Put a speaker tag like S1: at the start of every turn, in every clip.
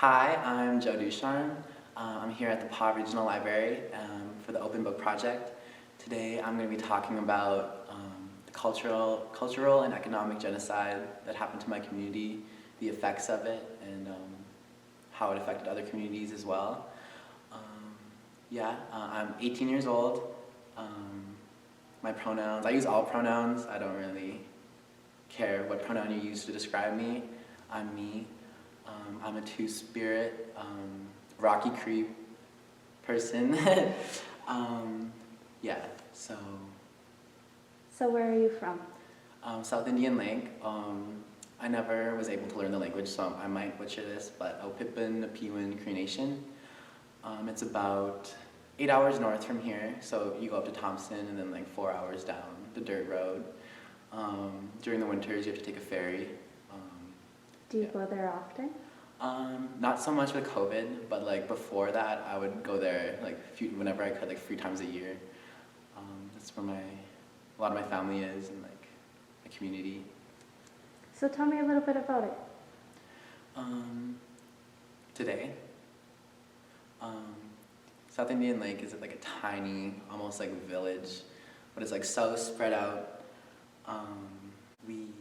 S1: Hi, I'm Joe Ducharme. I'm here at the PA Regional Library for the OpenBook Project. Today I'm going to be talking about the cultural and economic genocide that happened to my community, the effects of it, and how it affected other communities as well. I'm 18 years old. My pronouns, I use all pronouns. I don't really care what pronoun you use to describe me. I'm me. I'm a two-spirit, Rocky Creek person. So
S2: where are you from?
S1: South Indian Lake. I never was able to learn the language, so I might butcher this, but Opipin Napiwin Cree Nation. It's about 8 hours north from here, so you go up to Thompson and then like 4 hours down the dirt road. During the winters, you have to take a ferry.
S2: Do you go there often?
S1: Not so much with COVID, but like before that, I would go there like whenever I could, like 3 times a year. That's where a lot of my family is and like my community.
S2: So tell me a little bit about it.
S1: Today, South Indian Lake is like a tiny, almost like village, but it's like so spread out. We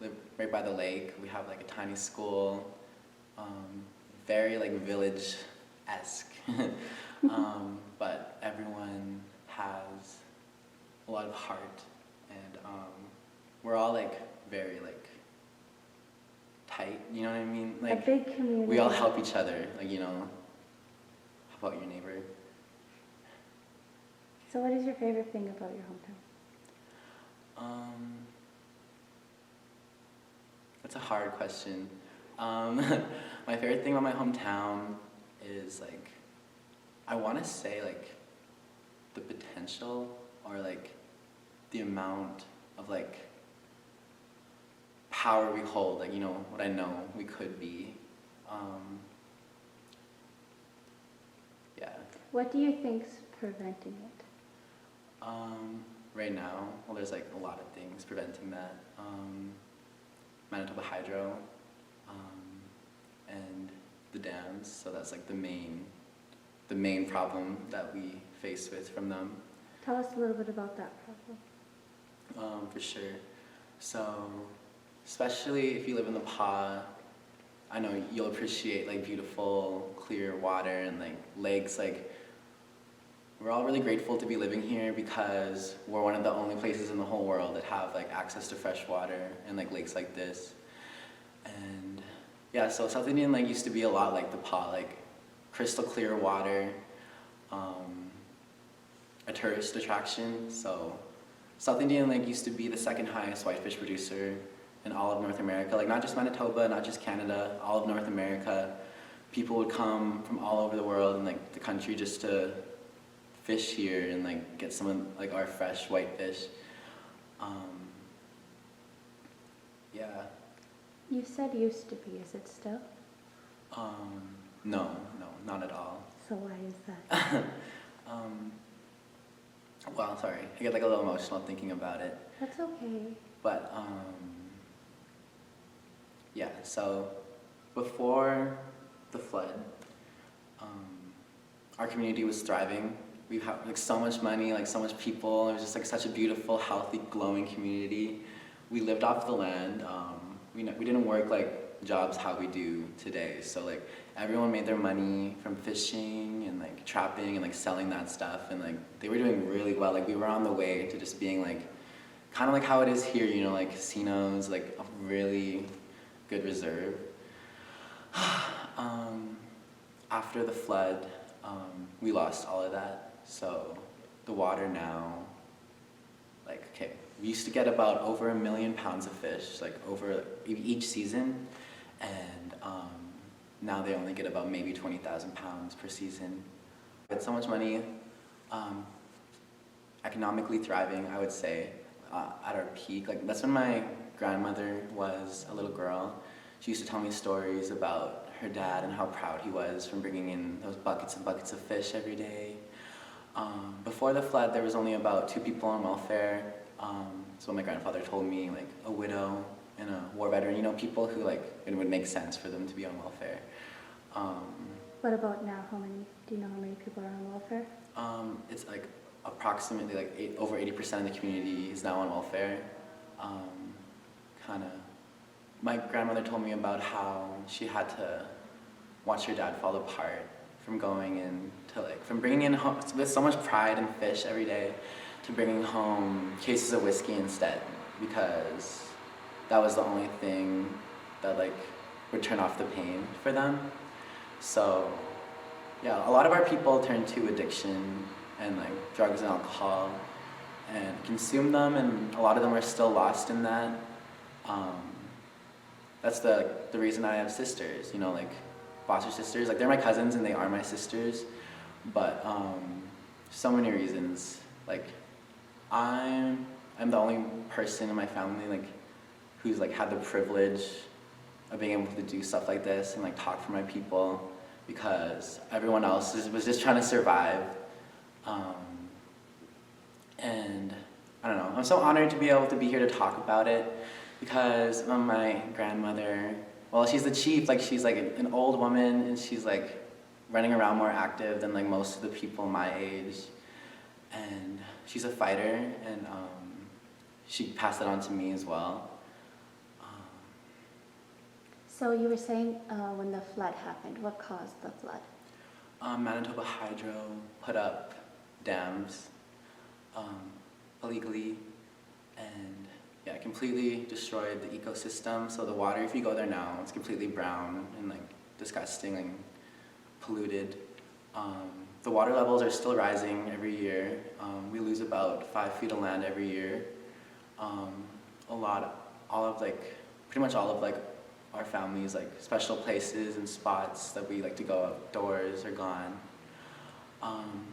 S1: live right by the lake. We have like a tiny school, very like village-esque, but everyone has a lot of heart, and we're all like very like tight. You know what I mean? Like
S2: a big community.
S1: we all help each other. Like how about your neighbor?
S2: So what is your favorite thing about your hometown?
S1: That's a hard question. My favorite thing about my hometown is like, I want to say like the potential or like the amount of like power we hold, like what I know we could be.
S2: What do you think's preventing it?
S1: Right now, well, there's like a lot of things preventing that. Manitoba Hydro, and the dams. So that's like the main problem that we face with from them.
S2: Tell us a little bit about that problem.
S1: For sure. So, especially if you live in the PA, I know you'll appreciate like beautiful, clear water and like lakes. Like, we're all really grateful to be living here because we're one of the only places in the whole world that have like access to fresh water and like lakes like this. And yeah, so South Indian Lake used to be a lot like the PA, like crystal clear water, a tourist attraction. So South Indian Lake used to be the second highest whitefish producer in all of North America, like not just Manitoba, not just Canada, all of North America. People would come from all over the world and like the country just to fish here and like get some of like our fresh whitefish.
S2: You said used to be, is it still?
S1: No, not at all.
S2: So why is that?
S1: Well, sorry, I get like a little emotional thinking about it.
S2: That's okay.
S1: But so before the flood, our community was thriving. We had like so much money, like so much people. It was just like such a beautiful, healthy, glowing community. We lived off the land. We didn't work like jobs how we do today. So like everyone made their money from fishing and like trapping and like selling that stuff, and like they were doing really well. Like we were on the way to just being like kind of like how it is here, like casinos, like a really good reserve. After the flood, we lost all of that. So the water now, like, okay, we used to get about over 1 million pounds of fish, like over each season, and now they only get about maybe 20,000 pounds per season. We had so much money, economically thriving, I would say, at our peak. Like that's when my grandmother was a little girl. She used to tell me stories about her dad and how proud he was from bringing in those buckets and buckets of fish every day. Before the flood, there was only about 2 people on welfare. So my grandfather told me, like a widow and a war veteran, people who like, it would make sense for them to be on welfare.
S2: What about now? Do you know how many people are on welfare?
S1: It's like approximately like over 80% of the community is now on welfare. Kind of, my grandmother told me about how she had to watch her dad fall apart from going in to from bringing in home with so much pride and fish every day to bringing home cases of whiskey instead, because that was the only thing that would turn off the pain for them. So yeah, a lot of our people turn to addiction and drugs and alcohol and consume them, and a lot of them are still lost in that. That's the reason I have sisters, foster sisters. They're my cousins and they are my sisters, but so many reasons. I'm the only person in my family who's had the privilege of being able to do stuff like this and talk for my people, because everyone else was just trying to survive. And I don't know, I'm so honored to be able to be here to talk about it, because my grandmother, well, she's the chief, she's an old woman, and she's running around more active than most of the people my age, and she's a fighter, and she passed it on to me as well.
S2: So you were saying when the flood happened, what caused the flood?
S1: Manitoba Hydro put up dams illegally, and yeah, completely destroyed the ecosystem. So the water, if you go there now, it's completely brown and disgusting and polluted. The water levels are still rising every year. We lose about 5 feet of land every year. Pretty much all of our family's special places and spots that we like to go outdoors are gone.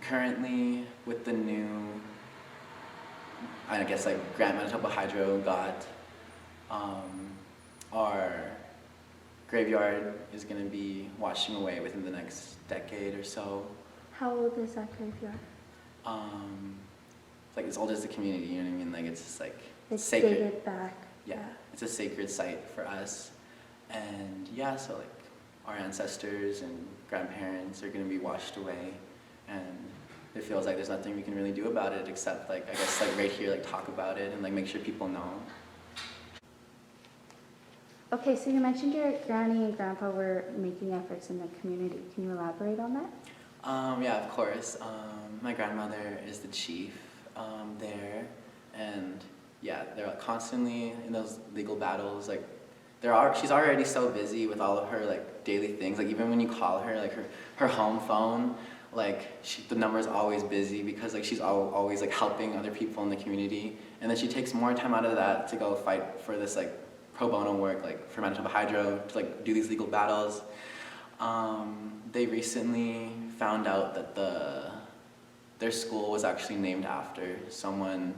S1: Currently, with the new, I guess grant Manitoba Hydro got, our graveyard is going to be washing away within the next decade or so.
S2: How old is that graveyard?
S1: It's as old as the community, you know what I mean? It's just
S2: It's
S1: sacred.
S2: dated back.
S1: Yeah, it's a sacred site for us. And yeah, so our ancestors and grandparents are going to be washed away, and it feels like there's nothing we can really do about it except I guess right here talk about it and make sure people know.
S2: Okay, so you mentioned your granny and grandpa were making efforts in the community. Can you elaborate on that?
S1: Yeah, of course. My grandmother is the chief there, and yeah, they're constantly in those legal battles. She's already so busy with all of her daily things. Even when you call her, her home phone, the number's always busy, because she's always helping other people in the community, and then she takes more time out of that to go fight for this pro bono work, for Manitoba Hydro, to do these legal battles. They recently found out that their school was actually named after someone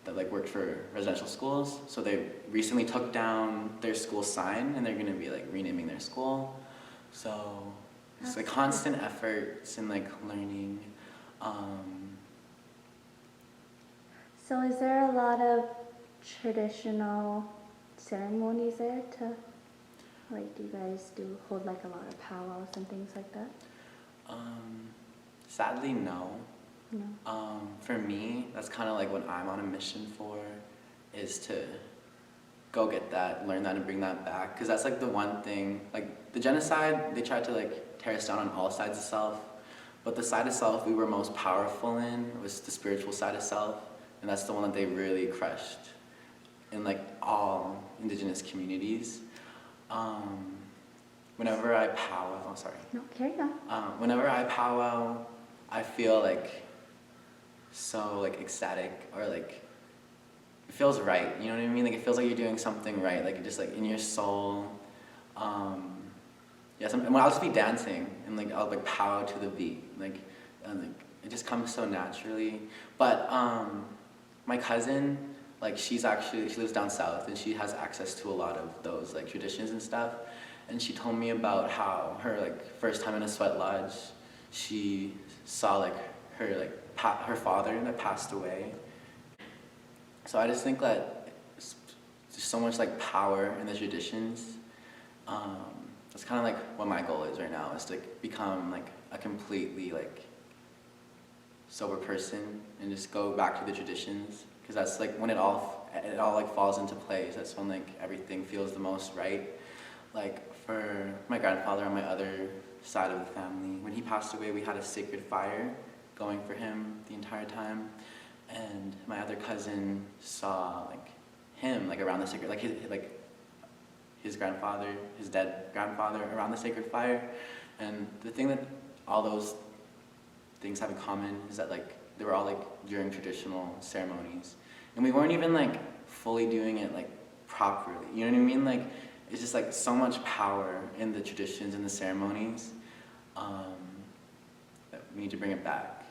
S1: that worked for residential schools. So they recently took down their school sign, and they're going to be renaming their school. So it's constant efforts and learning.
S2: So is there a lot of traditional ceremonies there do you guys hold a lot of powwows and things like that?
S1: Sadly, no.
S2: No.
S1: For me, that's kind of what I'm on a mission for, is to go get that, learn that, and bring that back. Because that's the one thing, the genocide, they tried to tear us down on all sides of self, but the side of self we were most powerful in was the spiritual side of self, and that's the one that they really crushed in all Indigenous communities. Whenever I powwow, oh sorry.
S2: No, carry on.
S1: Whenever I powwow, I feel so ecstatic, or it feels right, you know what I mean? It feels like you're doing something right, just in your soul. Yeah, and I'll just be dancing, and I'll powwow to the beat, and it just comes so naturally. But my cousin, she lives down south, and she has access to a lot of those traditions and stuff. And she told me about how her first time in a sweat lodge, she saw her her father that passed away. So I just think that there's so much power in the traditions. that's kind of like what my goal is right now, is to become like a completely like sober person and just go back to the traditions, because that's like when it all like falls into place. That's when like everything feels the most right. Like for my grandfather on my other side of the family, when he passed away, we had a sacred fire going for him the entire time, and my other cousin saw like him like around the sacred, like his grandfather, his dead grandfather, around the sacred fire. And the thing that all those things have in common is that like they were all like during traditional ceremonies, and we weren't even like fully doing it like properly, you know what I mean? Like it's just like so much power in the traditions and the ceremonies, that we need to bring it back.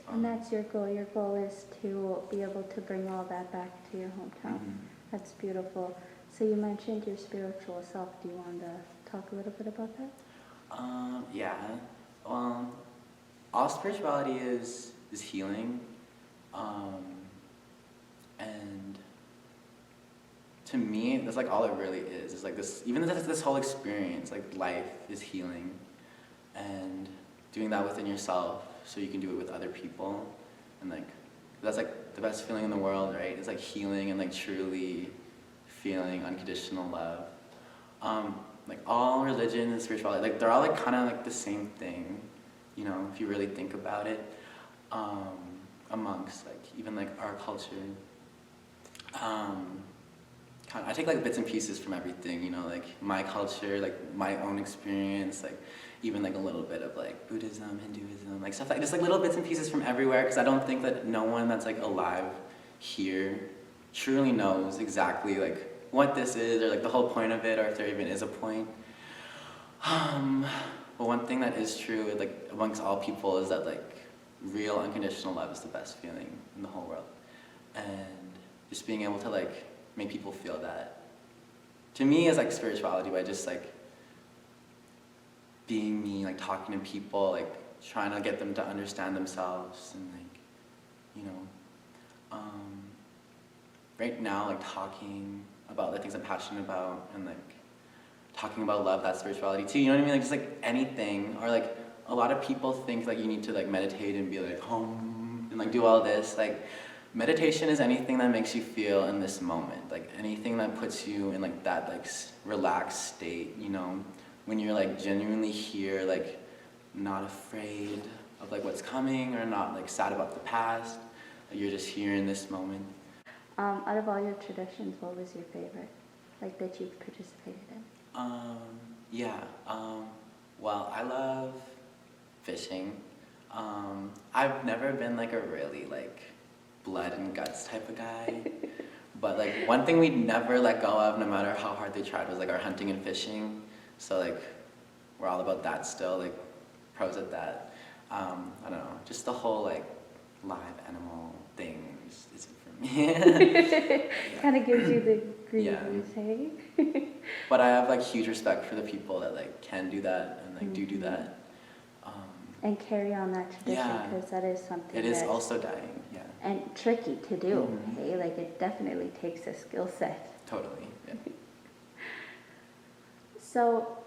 S2: And that's your goal. Your goal is to be able to bring all that back to your hometown.
S1: Mm-hmm.
S2: That's beautiful. So you mentioned your spiritual self. Do you want to talk a little bit about that?
S1: Yeah. All spirituality is healing, and to me, that's like all it really is. It's like this, even this whole experience, like life is healing, and doing that within yourself so you can do it with other people, and like that's like the best feeling in the world, right? It's like healing and like truly feeling unconditional love. Like all religion and spirituality, like they're all like kind of like the same thing, you know, if you really think about it. Amongst like even like our culture, I take like bits and pieces from everything, you know, like my culture, like my own experience, like even like a little bit of like Buddhism, Hinduism, like stuff like just like little bits and pieces from everywhere, because I don't think that no one that's like alive here truly knows exactly like what this is or like the whole point of it, or if there even is a point. But one thing that is true, like amongst all people, is that like real unconditional love is the best feeling in the whole world, and just being able to like make people feel that, to me, is like spirituality, by just like being me, like talking to people, like trying to get them to understand themselves, and like, you know, right now, like talking about the things I'm passionate about, and like talking about love, that's spirituality too, you know what I mean? Like just like anything, or like a lot of people think like you need to like meditate and be like home and like do all this. Like meditation is anything that makes you feel in this moment, like anything that puts you in like that like relaxed state, you know, when you're like genuinely here, like not afraid of like what's coming, or not like sad about the past, like you're just here in this moment.
S2: Out of all your traditions, what was your favorite, like that you've participated in?
S1: Well, I love fishing. I've never been like a really like blood and guts type of guy, but like one thing we'd never let go of, no matter how hard they tried, was like our hunting and fishing. So like we're all about that still, like pros at that. I don't know, just the whole like live animal thing isn't for me. Yeah.
S2: Kind of gives you the green,
S1: Yeah.
S2: hey?
S1: But I have like huge respect for the people that like can do that and like do that.
S2: And carry on that tradition,
S1: Yeah.
S2: because that is something
S1: It is
S2: that's
S1: also dying, yeah.
S2: and tricky to do.
S1: Mhm.
S2: Hey, like it definitely takes a skill set.
S1: Totally, yeah.
S2: So,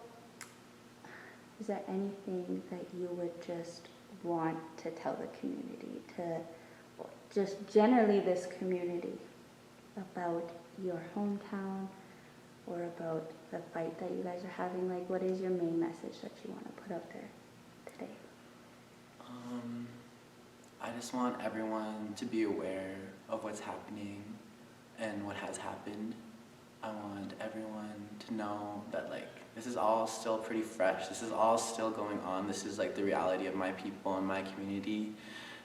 S2: is there anything that you would just want to tell the community, to just generally this community, about your hometown, or about the fight that you guys are having? Like, what is your main message that you want to put out there today?
S1: I just want everyone to be aware of what's happening and what has happened. I want everyone to know that like this is all still pretty fresh. This is all still going on. This is like the reality of my people and my community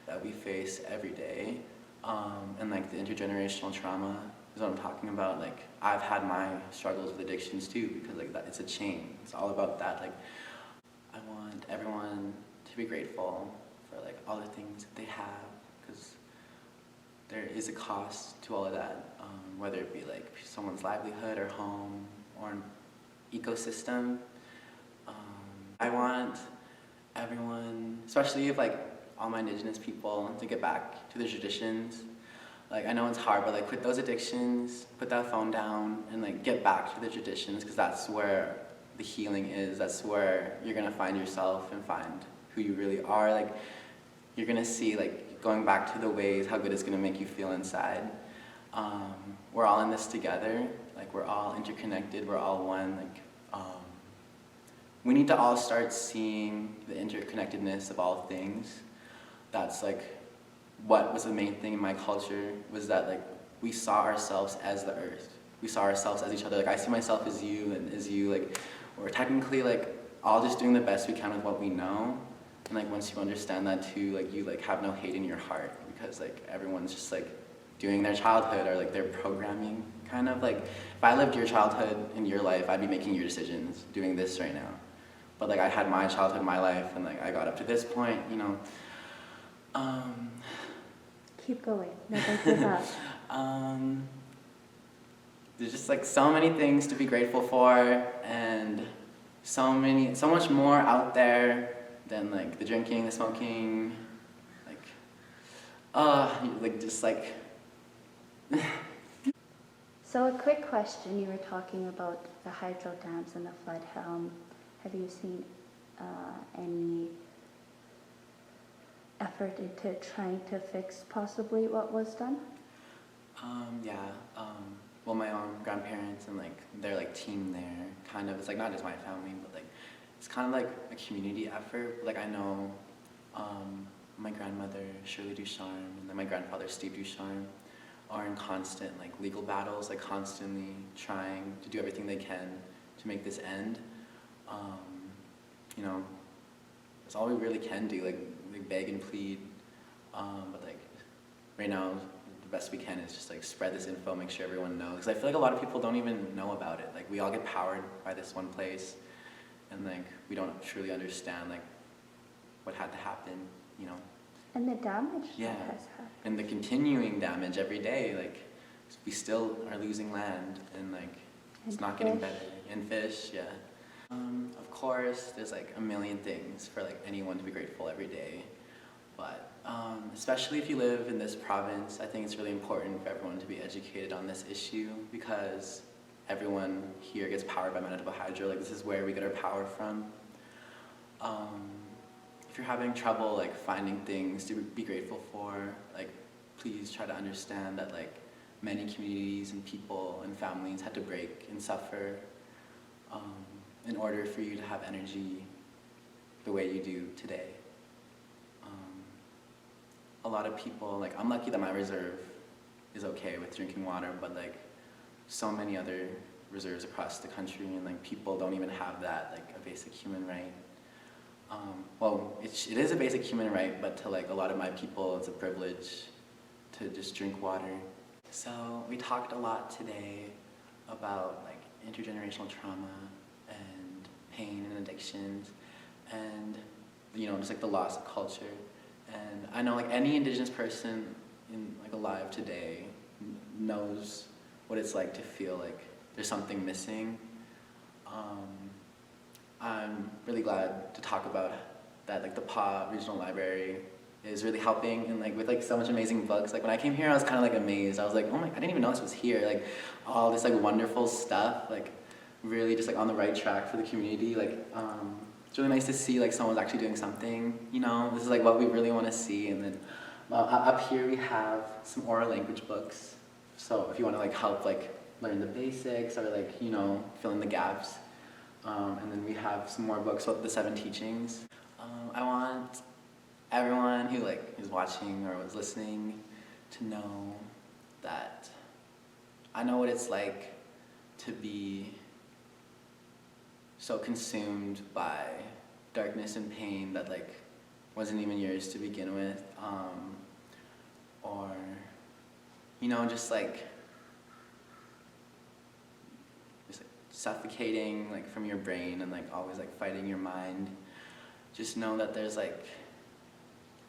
S1: that we face every day. And like the intergenerational trauma is what I'm talking about. Like I've had my struggles with addictions too, because like that, it's a chain. It's all about that. Like I want everyone to be grateful for like all the things that they have, because there is a cost to all of that, whether it be like someone's livelihood or home or an ecosystem. I want everyone, especially if like all my Indigenous people, to get back to their traditions. Like I know it's hard, but like quit those addictions, put that phone down, and like get back to the traditions, because that's where the healing is. That's where you're gonna find yourself and find who you really are. Like, you're gonna see, like, going back to the ways, how good it's gonna make you feel inside. We're all in this together. Like, we're all interconnected. We're all one. Like, we need to all start seeing the interconnectedness of all things. That's like what was the main thing in my culture, was that like we saw ourselves as the earth. We saw ourselves as each other. Like, I see myself as you and as you. Like, we're technically like all just doing the best we can with what we know. And like once you understand that too, like you like have no hate in your heart, because like everyone's just like doing their childhood, or like their programming, kind of. Like, if I lived your childhood in your life, I'd be making your decisions, doing this right now. But like I had my childhood, my life, and like I got up to this point, you know.
S2: Keep going, never give up.
S1: There's just like so many things to be grateful for, and so much more out there than like the drinking, the smoking, like just like.
S2: So a quick question, you were talking about the hydro dams and the flood. Have you seen any effort into trying to fix possibly what was done?
S1: Yeah. Well, my own grandparents and like their like team there, kind of. It's like not just my family, but like it's kind of like a community effort. Like, I know my grandmother Shirley Ducharme and then my grandfather Steve Ducharme are in constant like legal battles, like constantly trying to do everything they can to make this end. You know, that's all we really can do. Like beg and plead, but like right now, the best we can is just like spread this info, make sure everyone knows. Because I feel like a lot of people don't even know about it. Like, we all get powered by this one place, and like we don't truly understand like what had to happen, you know.
S2: And the damage
S1: Yeah,
S2: that has happened.
S1: and the continuing damage every day. Like, we still are losing land, and like it's
S2: And
S1: not getting
S2: fish.
S1: better. And fish, yeah. Of course, there's like a million things for like anyone to be grateful every day, but especially if you live in this province, I think it's really important for everyone to be educated on this issue, because everyone here gets powered by Manitoba Hydro. Like, this is where we get our power from. If you're having trouble like finding things to be grateful for, like, please try to understand that like many communities and people and families had to break and suffer in order for you to have energy the way you do today. A lot of people, like, I'm lucky that my reserve is okay with drinking water, but like so many other reserves across the country, and like people don't even have that, like a basic human right. Well, it is a basic human right, but to like a lot of my people, it's a privilege to just drink water. So we talked a lot today about like intergenerational trauma and pain and addictions, and you know, just like the loss of culture. And I know like any Indigenous person in like alive today knows what it's like to feel like there's something missing. I'm really glad to talk about that. Like, the PA Regional Library is really helping, and like with like so much amazing books. Like, when I came here, I was kind of like amazed. I was like, oh my, I didn't even know this was here. Like, all this like wonderful stuff. Like, really just like on the right track for the community. Like, it's really nice to see like someone's actually doing something. You know, this is like what we really want to see. And then up here we have some oral language books. So if you want to like help like learn the basics, or like, you know, fill in the gaps. And then we have some more books about the 7 teachings. I want everyone who like is watching or was listening to know that I know what it's like to be so consumed by darkness and pain that like wasn't even yours to begin with, or you know, just like suffocating like from your brain, and like always like fighting your mind. Just know that there's like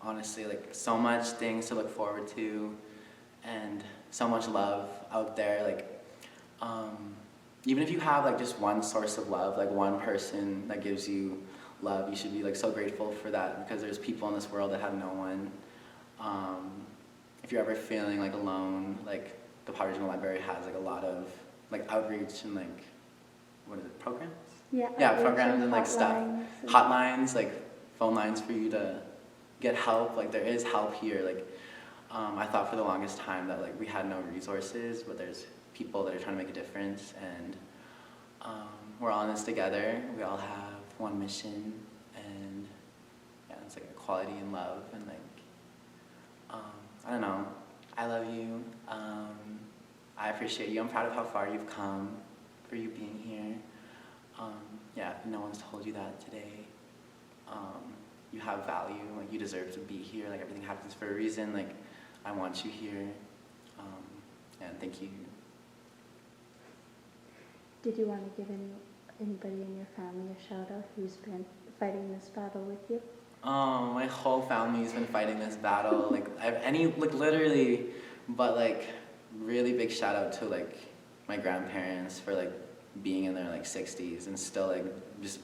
S1: honestly like so much things to look forward to, and so much love out there. Like, even if you have like just one source of love, like one person that gives you love, you should be like so grateful for that, because there's people in this world that have no one. If you're ever feeling like alone, like the PA Regional Library has like a lot of like outreach and like, what is it, programs?
S2: Yeah,
S1: programs and like stuff,
S2: hotlines and-
S1: hotlines, like phone lines for you to get help. Like there is help here. Like I thought for the longest time that like we had no resources, but there's people that are trying to make a difference, and we're all in this together. We all have one mission, and yeah, it's like equality and love, and like I don't know. I love you. I appreciate you. I'm proud of how far you've come, for you being here. Yeah, if no one's told you that today. You have value. Like you deserve to be here. Like everything happens for a reason. Like I want you here. And thank you.
S2: Did you want to give anybody in your family a shout out who's been fighting this battle with you?
S1: My whole family's been fighting this battle. Like literally, but like really big shout out to like my grandparents for like being in their like 60s and still like just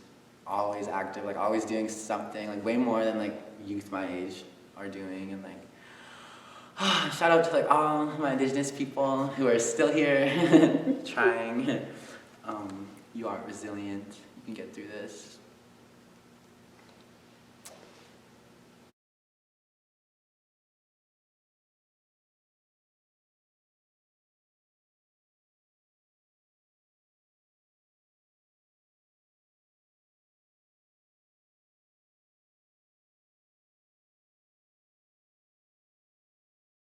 S1: always active, like always doing something, like way more than like youth my age are doing. And like shout out to like all my Indigenous people who are still here trying. You are resilient. You can get through this.